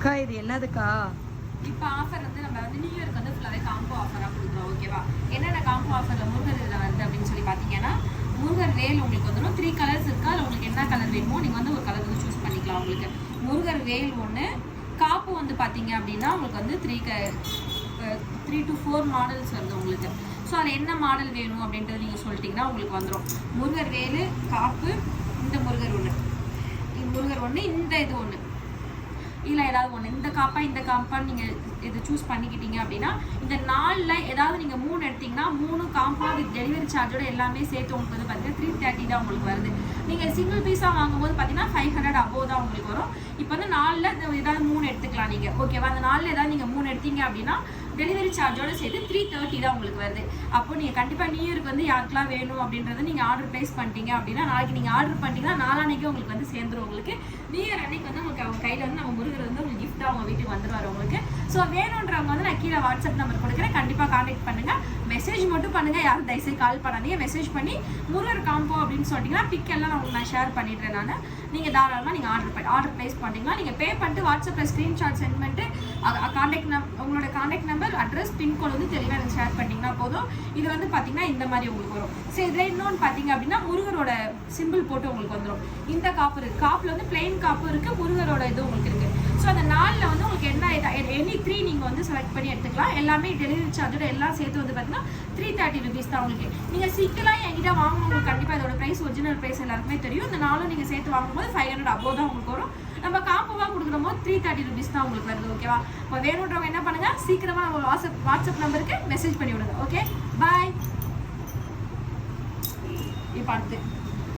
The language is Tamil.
அக்கா இது என்னதுக்கா? இப்போ ஆஃபர் வந்து நம்ம வந்து நியூ இயருக்கு வந்து ஃபுல்லாகவே காம்போ ஆஃபராக கொடுக்குறோம். ஓகேவா? என்னென்ன காம்போ ஆஃபரில் முருகர் இதில் வருது அப்படின்னு சொல்லி பார்த்தீங்கன்னா, முருகர் வேல் உங்களுக்கு வந்துடும். 3 கலர்ஸ் இருக்கா. அதில் உங்களுக்கு என்ன கலர் வேணுமோ நீங்கள் வந்து ஒரு கலர் வந்து சூஸ் பண்ணிக்கலாம். உங்களுக்கு முருகர் வேல் ஒன்று, காப்பு வந்து பார்த்தீங்க அப்படின்னா உங்களுக்கு வந்து 3 to 4 மாடல்ஸ் வருது உங்களுக்கு. ஸோ அதில் என்ன மாடல் வேணும் அப்படின்றது நீங்கள் சொல்லிட்டீங்கன்னா உங்களுக்கு வந்துடும். முருகர் வேலு, காப்பு, இந்த முருகர் ஒன்று, இந்த இது ஒன்று, இல்லை ஏதாவது ஒன்று, இந்த காப்பான்னு நீங்கள் இது சூஸ் பண்ணிக்கிட்டீங்க அப்படின்னா இந்த 4ல் ஏதாவது நீங்கள் 3 எடுத்திங்கன்னா 3 காம்போ வித் டெலிவரி சார்ஜோட எல்லாமே சேர்த்து உங்களுக்கு வந்து பார்த்தீங்கன்னா 330 தான் உங்களுக்கு வருது. நீங்கள் சிங்கிள் பீஸாக வாங்கும்போது பார்த்தீங்கன்னா 500 above தான் உங்களுக்கு வரும். இப்போ வந்து 4ல் ஏதாவது 3 எடுத்துக்கலாம் நீங்கள். ஓகேவா? அந்த 4ல் ஏதாவது நீங்கள் 3 எடுத்தீங்க அப்படின்னா டெலிவரி சார்ஜோட சேர்த்து 330 தான் உங்களுக்கு வருது. அப்போ நீங்கள் கண்டிப்பாக நியூ இயருக்கு வந்து யாருக்கெல்லாம் வேணும் அப்படின்றத நீங்கள் ஆர்டர் ப்ளேஸ் பண்ணிட்டீங்க அப்படின்னா நாளைக்கு நீங்கள் ஆர்டர் பண்ணிட்டீங்கன்னா நாளான்னைக்கு உங்களுக்கு வந்து சேர்ந்துடும். உங்களுக்கு நியூ இயர் அன்னைக்கு வந்து உங்களுக்கு அவங்க கையில் வந்து நம்ம முருகர் வந்து உங்களுக்கு கிஃப்ட்டாக அவங்க வீட்டுக்கு வந்துடுவார் உங்களுக்கு. ஸோ வேணுன்றவங்க வந்து நான் கீழே வாட்ஸ்அப் நம்பர் கொடுக்குறேன். கண்டிப்பாக கான்டாக்ட் பண்ணுங்கள். மெசேஜ் மட்டும் பண்ணுங்கள். யாரும் தயவுசெய்து கால் பண்ணாதீங்க. மெசேஜ் பண்ணி முருகர் காம்போ அப்படின்னு சொல்லிட்டீங்கன்னா பிக் எல்லாம் நான் ஷேர் பண்ணிடுறேன். நான் நீங்கள் தாராளமாக நீங்கள் ஆர்டர் ப்ளேஸ் பண்ணிட்டீங்கன்னா நீங்கள் பே பண்ணிட்டு வாட்ஸ்அப்பில் ஸ்க்ரீன்ஷாட் சென்ட் பண்ணிட்டு உங்களோட கான்டாக்ட் நம்பர், அட்ரஸ், பின்கோடு வந்து தெளிவாக எனக்கு ஷேர் பண்ணிங்கன்னா போதும். இது வந்து பார்த்தீங்கன்னா இந்த மாதிரி உங்களுக்கு வரும். சரி, இதில் இன்னொன்று பார்த்தீங்க அப்படின்னா முருகரோட சிம்பிள் போட்டு உங்களுக்கு வந்துடும். இந்த காப்பு இருக்குது. காப்பில் வந்து பிளெயின் காப்பு இருக்குது, முருகரோட இது உங்களுக்கு இருக்குது. ஸோ அந்த 4ல் வந்து உங்களுக்கு என்ன எனி 3 நீங்கள் வந்து செலக்ட் பண்ணி எடுத்துக்கலாம். எல்லாமே டெலிவரி சார்ஜோட எல்லாம் சேர்த்து வந்து பார்த்தீங்கன்னா 330 rupees தான் உங்களுக்கு. நீங்கள் சிங்கிளாக என்கிட்ட வாங்கும்போது கண்டிப்பாக இதோட ப்ரைஸ் ஒரிஜினல் ப்ரைஸ் எல்லாருக்குமே தெரியும். இந்த 4ம் நீங்கள் சேர்த்து வாங்கும்போது 500 above தான் உங்களுக்கு வரும். நம்ம காம்போவாக கொடுக்குற போது 330 rupees தான் உங்களுக்கு வருது. ஓகேவா? இப்போ வேணுன்றவங்க என்ன பண்ணுங்கள், சீக்கிரமாக நம்ம வாட்ஸ்அப் நம்பருக்கு மெசேஜ் பண்ணி விடுங்க. ஓகே, பாய். இப்போ அடுத்து